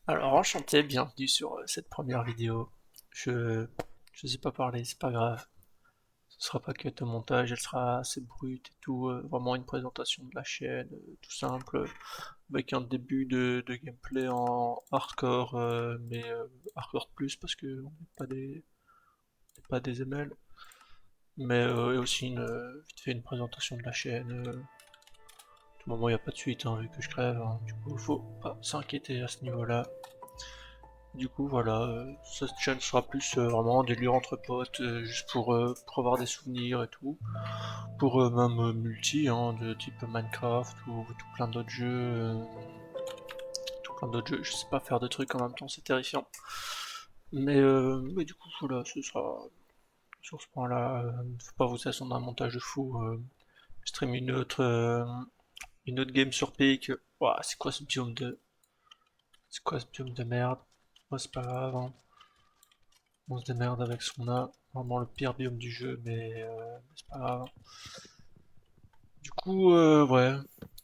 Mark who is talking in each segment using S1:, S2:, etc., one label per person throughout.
S1: Alors enchanté, bienvenue sur cette première vidéo. Je je sais pas parler, c'est pas grave. Ce sera pas que de montage, elle sera assez brute et tout. Vraiment une présentation de la chaîne, tout simple, avec un début de gameplay en hardcore, mais hardcore plus parce que on n'est pas des ML. Mais et aussi vite fait une présentation de la chaîne. Tout moment il n'y a pas de suite hein, vu que je crève, hein. Du coup faut pas s'inquiéter à ce niveau-là. Du coup, voilà, cette chaîne sera plus vraiment un délire entre potes, juste pour avoir des souvenirs et tout. Pour même multi, hein, de type Minecraft ou tout plein d'autres jeux. Tout plein d'autres jeux. Je sais pas faire de trucs en même temps, c'est terrifiant. Mais du coup, voilà, ce sera sur ce point-là. Faut pas vous attendre à un montage de fou. Je stream une autre game sur Peak. Ouah, c'est quoi ce biome de merde? Ouais, c'est pas grave, hein. On se démerde avec ce qu'on a. Vraiment le pire biome du jeu, mais c'est pas grave. Du coup, ouais,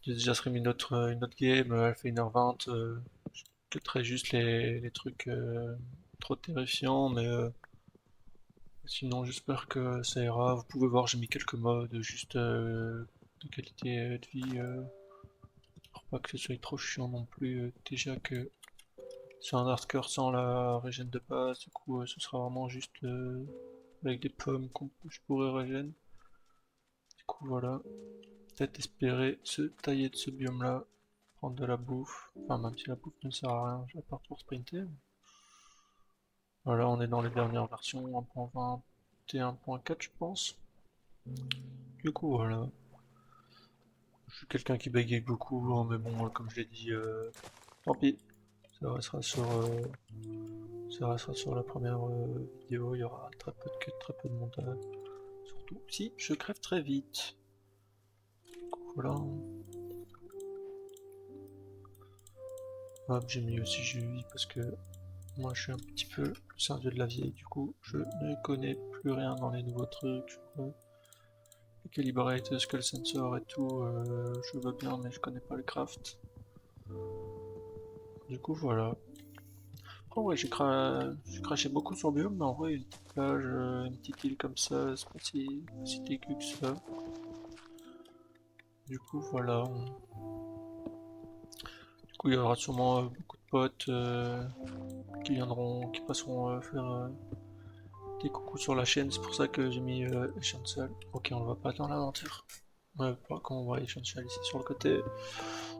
S1: j'ai déjà stream une autre game, elle fait 1h20. Je quitterai juste les trucs trop terrifiants, mais sinon j'espère que ça ira. Vous pouvez voir, j'ai mis quelques modes juste de qualité de vie, pour pas que ce soit trop chiant non plus. Déjà que c'est un hardcore sans la régène de base, du coup ce sera vraiment juste avec des pommes qu'on je pourrais régène. Du coup voilà, peut-être espérer se tailler de ce biome là, prendre de la bouffe, enfin même si la bouffe ne sert à rien, à part pour sprinter. Voilà, on est dans les dernières versions 1.20 et 1.4 je pense. Du coup voilà, je suis quelqu'un qui bégaye beaucoup, hein, mais bon comme je l'ai dit, tant pis, ça restera ça restera sur la première vidéo, il y aura très peu de cut, très peu de montage. Surtout si je crève très vite. Du coup voilà. Hop, j'ai mis aussi GUI parce que moi je suis un petit peu plus un vieux de la vieille, du coup je ne connais plus rien dans les nouveaux trucs. Le Calibrate, Skull Sensor et tout, je veux bien mais je connais pas le craft. Du coup voilà. Après ouais j'ai craché beaucoup sur Biome mais en vrai une petite plage, une petite île comme ça, c'est pas si dégueu que ça. Du coup voilà. Du coup il y aura sûrement beaucoup de potes qui viendront, qui passeront faire des coucou sur la chaîne, c'est pour ça que j'ai mis Essential. Ok, on le voit pas dans l'aventure. Ouais, pas quand on voit Essential ici sur le côté.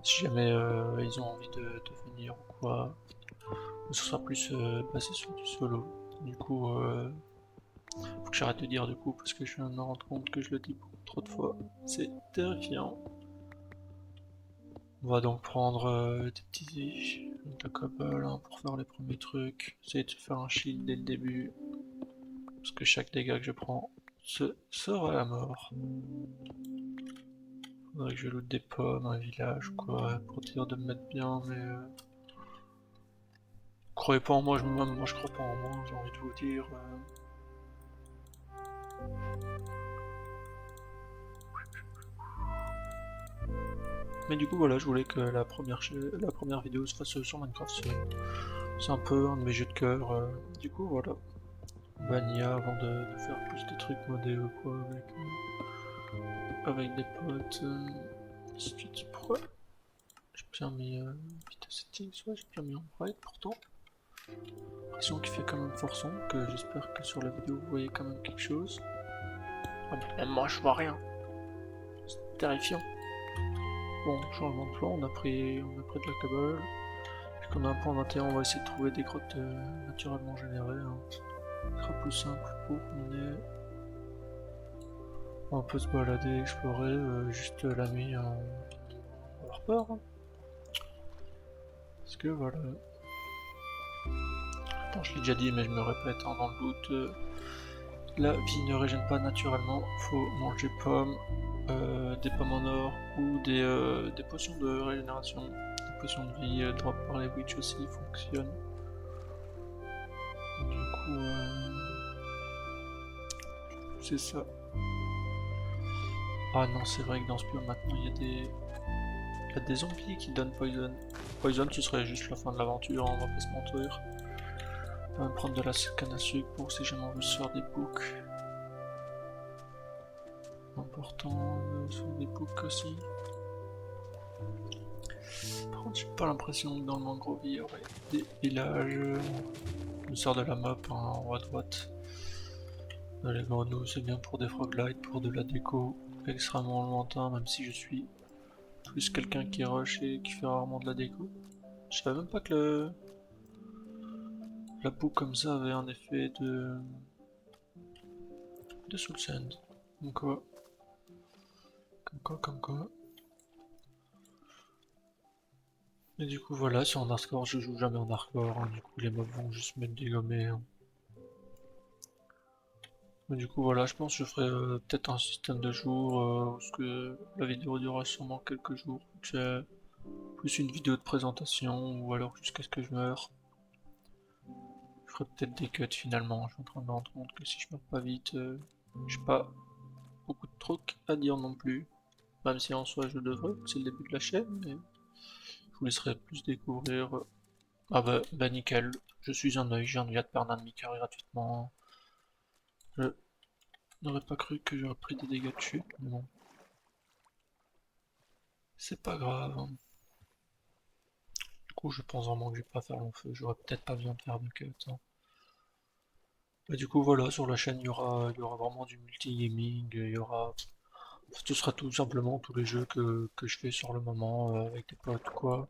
S1: Si jamais ils ont envie de venir ou quoi, ce sera plus basé sur du solo. Du coup, faut que j'arrête de dire du coup parce que je viens de me rendre compte que je le dis beaucoup trop de fois. C'est terrifiant. On va donc prendre des petits de la cobble hein, pour faire les premiers trucs. Essayer de se faire un shield dès le début. Parce que chaque dégât que je prends, ce sera la mort. Faudrait que je loot des pommes, un village ou quoi, pour dire de me mettre bien, mais croyez pas en moi, moi je crois pas en moi, j'ai envie de vous dire. Mais du coup voilà, je voulais que la première vidéo se fasse sur Minecraft, c'est un peu un de mes jeux de cœur. Du coup voilà, Vanilla avant de faire plus des trucs modés ou quoi avec des potes. Ensuite, pourquoi j'ai bien mis vitesse settings, ouais j'ai bien mis en bright pourtant. L'impression qu'il fait quand même fort son, que j'espère que sur la vidéo vous voyez quand même quelque chose. Ah ben, moi je vois rien, c'est terrifiant. Bon, changement de plan, on a pris de la cobble. Puis qu'on a un point 21, on va essayer de trouver des grottes naturellement générées, hein. Ce sera plus simple pour qu'on ait... On peut se balader, explorer, juste la nuit, hein, on va avoir peur. Hein. Parce que voilà... Attends, je l'ai déjà dit, mais je me répète hein, dans le doute. La vie ne régène pas naturellement, faut manger pommes, des pommes en or ou des potions de régénération. Les potions de vie drop par les witch aussi fonctionnent. Du coup, c'est ça. Ah non, c'est vrai que dans ce biome maintenant il y a des... Il y a des zombies qui donnent poison. Poison, ce serait juste la fin de l'aventure, on va pas se mentir. On va me prendre de la canne à sucre pour si jamais on veut se faire des boucs. Important, sur des boucs aussi. Par contre, j'ai pas l'impression que dans le mangrove il y aurait des villages. Je sors de la map hein, en haut à droite. Les grenouilles, c'est bien pour des froglites, pour de la déco extrêmement lointain, même si je suis plus quelqu'un qui rush et qui fait rarement de la déco. Je savais même pas que la boue comme ça avait un effet de soul sand. Comme quoi, comme quoi, comme quoi. Et du coup voilà, si en hardcore, je joue jamais en hardcore, hein, du coup les mobs vont juste me dégommer. Hein. Mais du coup voilà, je pense que je ferai peut-être un système de jours, parce que la vidéo durera sûrement quelques jours. C'est plus une vidéo de présentation, ou alors jusqu'à ce que je meure. Je ferai peut-être des cuts finalement, je suis en train de me rendre compte que si je meurs pas vite, j'ai pas beaucoup de trucs à dire non plus. Même si en soi je devrais, c'est le début de la chaîne, mais je vous laisserai plus découvrir. Ah bah nickel, je suis un œil, j'ai un viens de perdre un demi-cœur gratuitement. Je n'aurais pas cru que j'aurais pris des dégâts de chute, mais bon, c'est pas grave. Hein. Du coup, je pense vraiment que je vais pas faire long feu, j'aurais peut-être pas besoin de faire de cut. Hein. Bah, du coup, voilà, sur la chaîne, il y aura vraiment du multi-gaming, il y aura. Ce sera tout simplement tous les jeux que je fais sur le moment avec des potes ou quoi.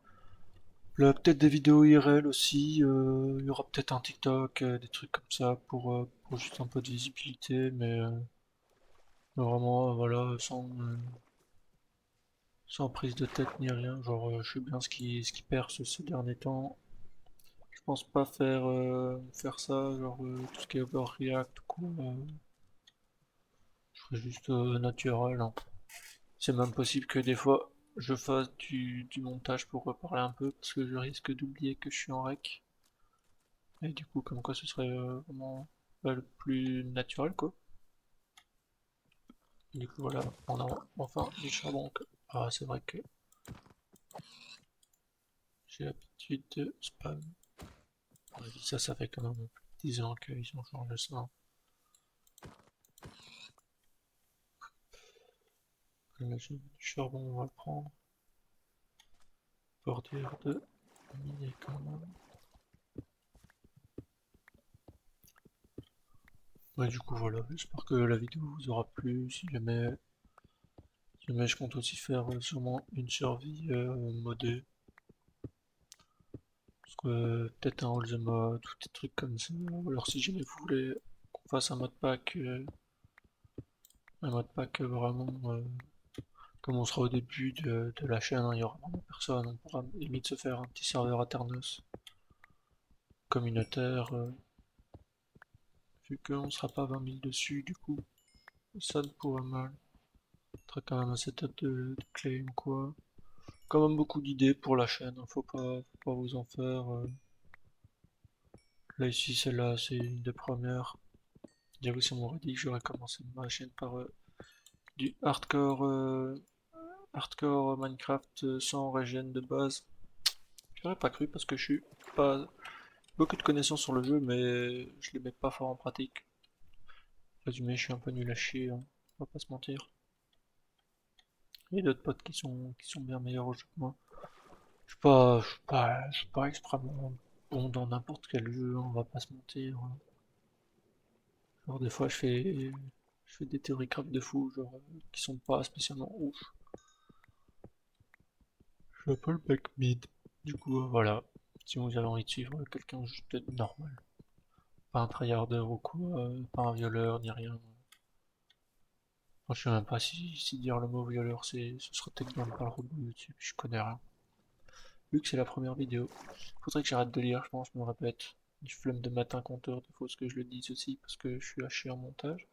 S1: Là, peut-être des vidéos IRL aussi, il y aura peut-être un TikTok, des trucs comme ça pour juste un peu de visibilité, mais vraiment, voilà, sans prise de tête ni rien. Genre, je sais bien ce qui perce ces derniers temps. Je pense pas faire ça, genre tout ce qui est overreact ou quoi. Je ferai juste naturel. Hein. C'est même possible que des fois je fasse du montage pour reparler un peu parce que je risque d'oublier que je suis en rec. Et du coup, comme quoi ce serait vraiment le plus naturel quoi. Du coup, voilà, on a enfin du charbon. Ah, c'est vrai que j'ai l'habitude de spam. On a dit ça, ça fait quand même plus de 10 ans qu'ils ont changé ça. Là, j'ai du charbon, on va le prendre. Bordure de miner quand même. Ouais, du coup, voilà, j'espère que la vidéo vous aura plu. Si jamais je compte aussi faire sûrement une survie modée. Parce que peut-être un all the mode ou des trucs comme ça. Ou alors si jamais vous voulez qu'on fasse un mode pack vraiment comme on sera au début de la chaîne, hein, il y aura vraiment personne. On pourra limite se faire un petit serveur Aternos communautaire. Vu qu'on sera pas 20 000 dessus, du coup, ça ne pourra mal. On fera quand même un setup de claim quoi. Quand même beaucoup d'idées pour la chaîne, hein, faut pas vous en faire. Là ici, celle-là, c'est une des premières. J'avoue, si on m'aurait dit que j'aurais commencé ma chaîne par du hardcore Minecraft sans régène de base, j'aurais pas cru parce que je suis pas beaucoup de connaissances sur le jeu, mais je les mets pas fort en pratique. Résumé, je suis un peu nul à chier, hein, on va pas se mentir. Il y a d'autres potes qui sont bien meilleurs au jeu que moi. Je suis pas extrêmement bon dans n'importe quel jeu, hein, on va pas se mentir. Hein. Genre des fois je fais des théories craft de fou, genre qui sont pas spécialement ouf. Je m'appelle Back Mid. Du coup, voilà. Si vous avez envie de suivre quelqu'un juste de normal. Pas un tryharder ou quoi, pas un violeur ni rien. Moi, je sais même pas si dire le mot violeur, ce serait peut-être bien de pas le robot YouTube, je connais rien. Vu que c'est la première vidéo, faudrait que j'arrête de lire, je pense, je me répète. Du flemme de matin compteur, il faut que je le dise aussi parce que je suis haché en montage.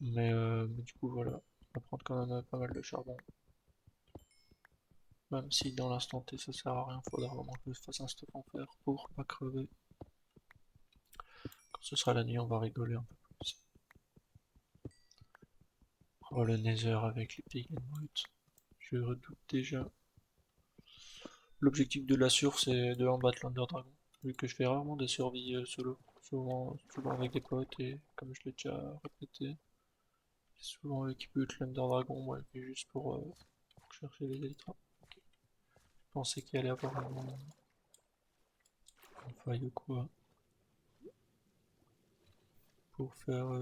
S1: Mais du coup, voilà. On va prendre quand même pas mal de charbon. Même si dans l'instant T ça sert à rien, faudra vraiment que je fasse un stop en fer pour pas crever. Quand ce sera la nuit, on va rigoler un peu plus. Oh, le nether avec les pigmen brutes. Je redoute déjà. L'objectif de la surf, c'est de combattre l'Under Dragon. Vu que je fais rarement des survies solo. Souvent avec des potes et comme je l'ai déjà répété, c'est souvent eux qui butent l'Under Dragon, moi je fais juste pour chercher les élytras. Ok. Je pensais qu'il allait avoir une faille ou quoi pour faire.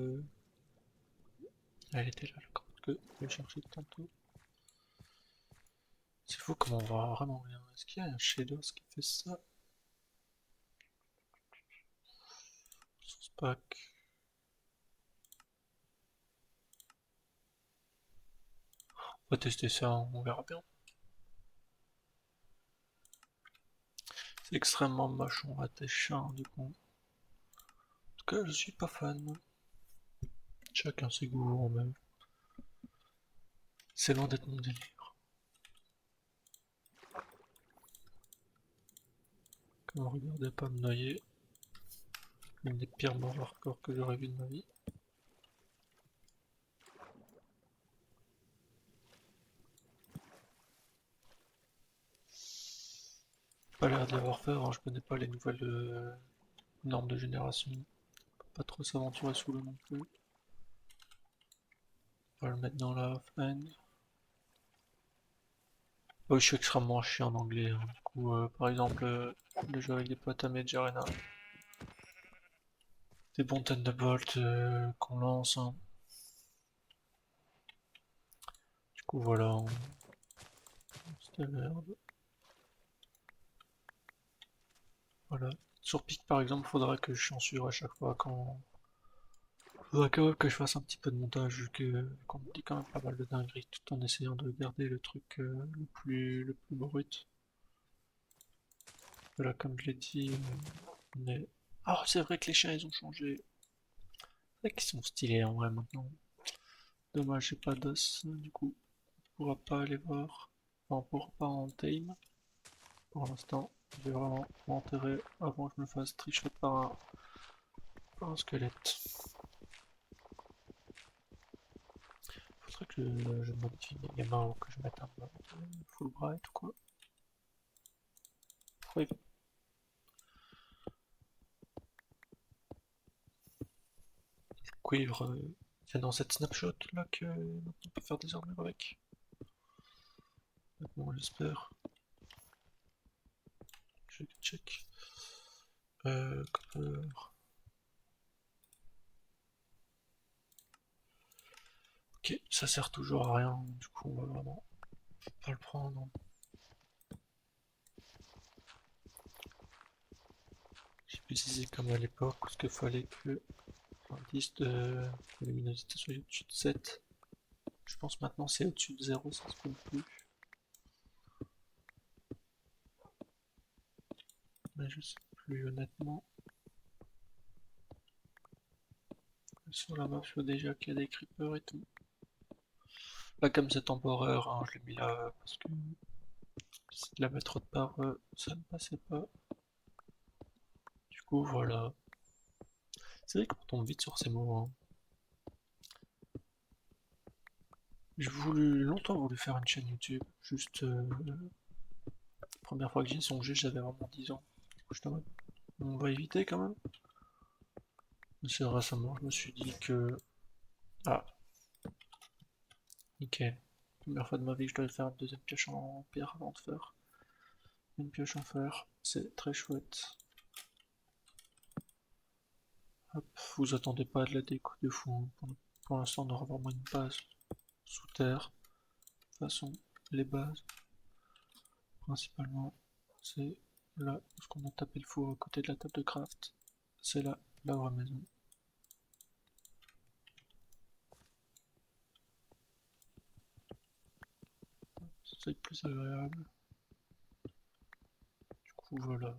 S1: Elle était là, la corde que je cherchais tantôt. C'est fou comment on voit vraiment rien. Est-ce qu'il y a un shadow qui fait ça? Source pack. On va tester ça, on verra bien. C'est extrêmement moche, on va têcher du coup. En tout cas, je suis pas fan. Chacun ses goûts, même. C'est loin d'être mon délire. Comme regardez pas me noyer. L'une des pires morts hardcore que j'aurais vu de ma vie. Pas l'air d'y avoir fait, hein, je connais pas les nouvelles normes de génération. Pas trop s'aventurer sous l'eau non plus. On va le mettre dans la offhand. Oh, je suis extrêmement chiant en anglais, hein. Du coup, par exemple, le jeu avec des potes à Major Arena. Des bons Thunderbolt qu'on lance, hein. Du coup, voilà. C'était merde. Voilà. Sur pic, par exemple, faudra que je chancure à chaque fois quand. Faudra quand même que je fasse un petit peu de montage, vu qu'on me dit quand même pas mal de dingueries, tout en essayant de garder le truc le plus brut. Voilà, comme je l'ai dit, on est. Ah, c'est vrai que les chiens ils ont changé. C'est vrai qu'ils sont stylés en vrai maintenant. Dommage, j'ai pas d'os, du coup, on pourra pas aller voir. Enfin, on pourra pas en tame. Pour l'instant, je vais vraiment m'enterrer avant que je me fasse tricher par un squelette. Faudrait que je modifie mes gamins ou que je mette un mode full bright ou quoi. Oui. Cuivre, c'est dans cette snapshot là que on peut faire des armures avec. Maintenant, j'espère. Je check. Copper. Ok, ça sert toujours à rien, du coup on va vraiment pas le prendre. J'ai utilisé comme à l'époque, parce qu'il fallait que l'indice de luminosité soit au-dessus de 7. Je pense maintenant c'est au-dessus de 0, ça se peut plus. Mais je sais plus honnêtement. Sur la map, je vois déjà qu'il y a des creepers et tout. Là, comme c'est temporaire, hein, je l'ai mis là parce que si de la mettre autre part, ça ne passait pas. Du coup, voilà. C'est vrai qu'on tombe vite sur ces mots, hein. J'ai longtemps voulu faire une chaîne YouTube. Juste, première fois que j'y ai songé, j'avais vraiment 10 ans. Du coup, j'étais en mode, on va éviter quand même. Mais c'est récemment, je me suis dit que. Ah, nickel. Première fois de ma vie que je dois faire une deuxième pioche en pierre avant de faire une pioche en fer. C'est très chouette. Hop, vous attendez pas de la déco de fou, hein. Pour l'instant, on aura vraiment une base sous terre. De toute façon, les bases, principalement, c'est là où on a tapé le four à côté de la table de craft. C'est là, la vraie maison. C'est plus agréable. Du coup, voilà.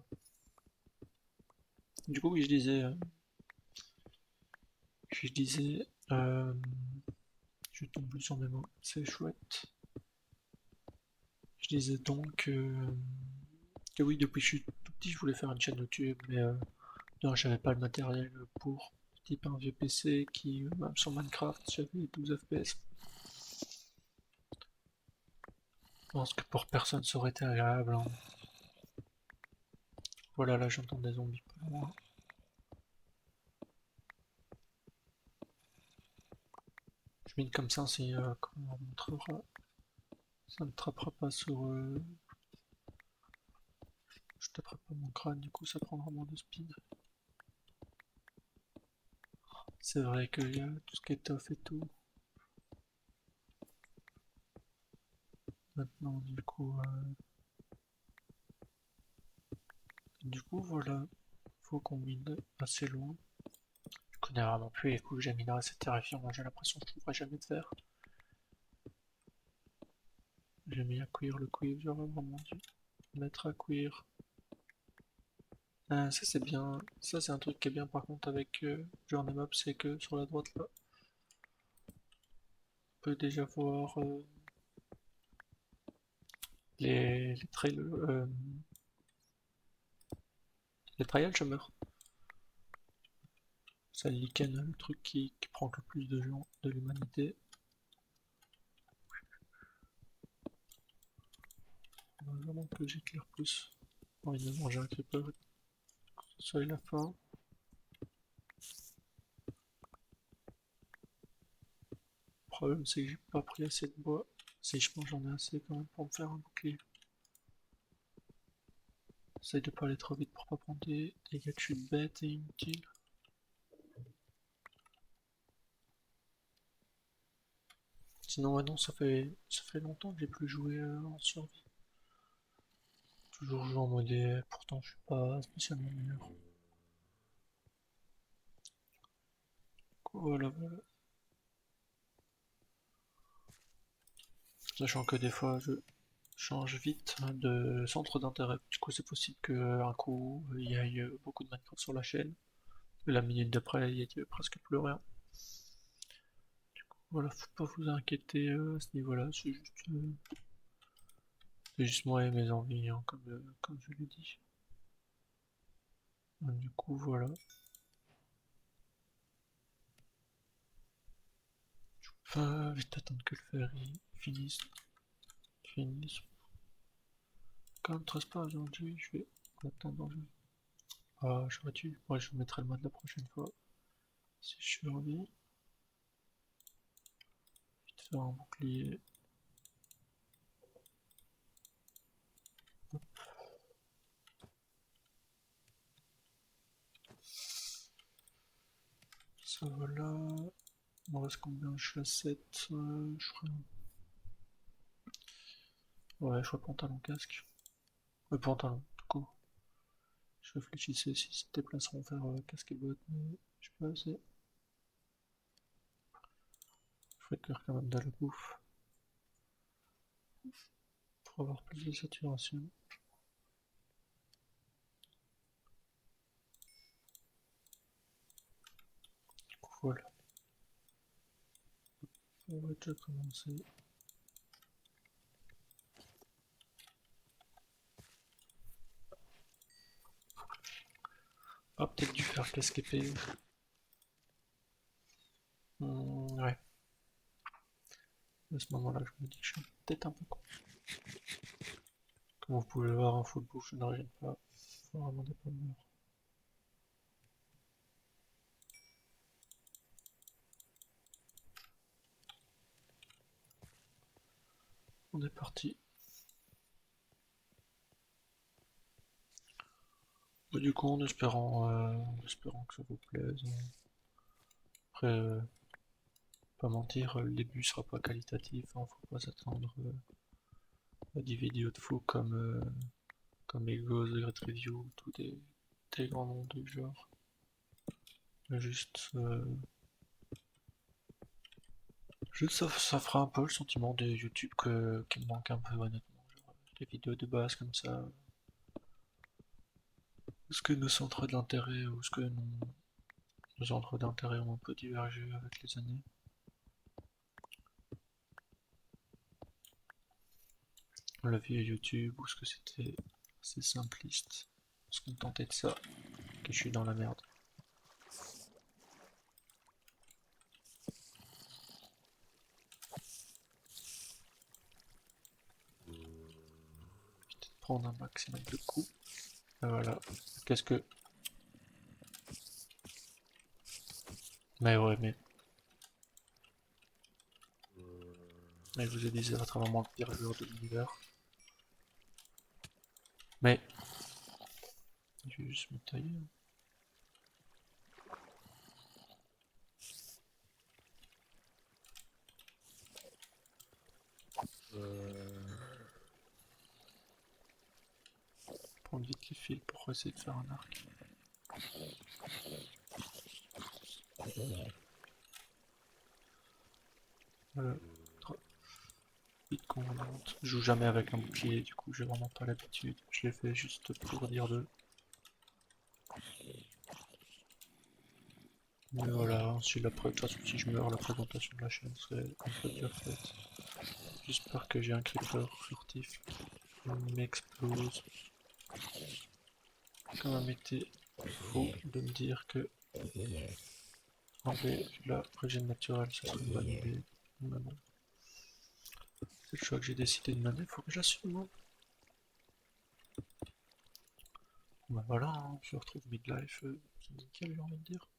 S1: Du coup, oui, je disais, je tombe plus sur mes mots, c'est chouette. Je disais donc que oui, depuis que je suis tout petit, je voulais faire une chaîne YouTube, mais non, j'avais pas le matériel pour. Type un vieux PC qui, même sur Minecraft, j'avais 12 FPS. pense que pour personne ça aurait été agréable, hein. Voilà, là j'entends des zombies pas loin. Je mine comme ça, c'est comment on montrera. Ça ne trappera pas sur. Je taperai pas mon crâne, du coup ça prendra moins de speed. C'est vrai qu'il y a tout ce qui est tough et tout. Maintenant, du coup, voilà. Faut qu'on mine assez loin. Je connais vraiment plus les coups que j'ai minerai, c'est terrifiant. Moi j'ai l'impression que je trouverai jamais de fer. J'ai mis à cuire le cuivre, j'aurais vraiment dû mettre à cuire. Ah, ça c'est bien. Ça c'est un truc qui est bien par contre avec Journey Map, c'est que sur la droite là, on peut déjà voir les trails. Les trials, je meurs. Ça lichen le truc qui prend le plus de gens de l'humanité. On va vraiment que j'éclaire plus. Bon, il va manger un creeper, que ce soit la fin. Le problème c'est que j'ai pas pris assez de bois. Si je pense j'en ai assez quand même pour me faire un bouclier. J'essaye de pas aller trop vite pour pas prendre des dégâts de chute bêtes et inutiles. Sinon ouais non ça fait longtemps que j'ai plus joué en survie. Toujours joué en modé, pourtant je suis pas spécialement meilleur. Voilà voilà. Sachant que des fois je change vite de centre d'intérêt. Du coup, c'est possible qu'un coup, il y ait beaucoup de Minecraft sur la chaîne. Et la minute d'après, il y ait presque plus rien. Voilà, faut pas vous inquiéter à ce niveau-là. C'est juste moi et mes envies, hein, comme je l'ai dit. Du coup, voilà. Enfin, vite attendre que le fer finisse. Quand même 13 pas aujourd'hui, je vais attendre. Ah, j'aurais dû. Ouais, je mettrai le mode la prochaine fois. Si je suis envie. Vite faire un bouclier. Ça va là. Il me reste combien? Je suis à 7. Je ferai... Ouais, je ferai pantalon casque. Pantalon, du coup. Je réfléchissais si c'était placeront faire casque et bottes, mais je sais pas assez. Je ferais cuire quand même de la bouffe pour avoir plus de saturation. Du coup, voilà. On va déjà commencer. Ah, peut-être dû faire casque épée. Ouais. À ce moment-là, je me dis que je suis peut-être un peu con. Comme vous pouvez le voir, en full bouffe, je ne reviens pas. Faut vraiment des pommes. On est parti. Du coup, en espérant que ça vous plaise. Après, pas mentir, le début sera pas qualitatif, hein, faut pas s'attendre à des vidéos de fou comme Egos, The Great Review, tous des grands noms du genre. Juste, juste ça fera un peu le sentiment de YouTube qui me manque un peu honnêtement. Genre, des vidéos de base comme ça. Où ce que nos centres d'intérêt, ou ce que nos centres d'intérêt ont un peu divergé avec les années. On l'a vu à YouTube, où ce que c'était assez simpliste. On se contentait de ça, que je suis dans la merde. prendre un maximum de coups. Et voilà. Qu'est-ce que... Mais ouais, mais... Mais je vous ai dit, ça va être vraiment le pire joueur de l'univers. Mais... Je vais juste me tailler. Prendre vite les fils pour essayer de faire un arc. Vite qu'on remonte. Je joue jamais avec un bouclier, du coup j'ai vraiment pas l'habitude. Je l'ai fait juste pour dire de. Mais voilà, ensuite de toute façon si je meurs, la présentation de la chaîne serait un peu déjà faite. J'espère que j'ai un creeper furtif. Il m'explose. Quand même été faux de me dire que enlever la régène naturelle ce serait une bonne idée. Mais bon. C'est le choix que j'ai décidé de mener, faut que j'assume. Hein. Bah voilà, hein, on se retrouve midlife, c'est nickel j'ai envie de dire.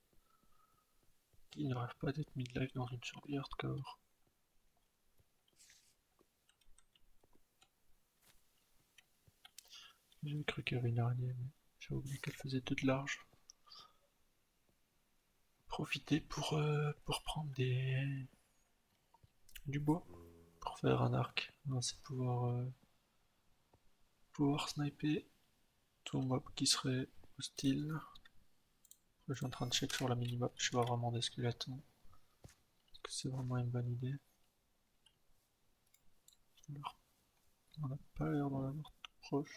S1: Qui ne rêve pas d'être midlife dans une survie hardcore? J'ai cru qu'il y avait une araignée, mais j'ai oublié qu'elle faisait tout de large. Profiter pour prendre du bois pour faire un arc. Ainsi pouvoir sniper tout mob qui serait hostile. Je suis en train de check sur la minimap, je vois vraiment des squelettes. Est-ce que c'est vraiment une bonne idée? On n'a pas l'air d'en avoir tout proche.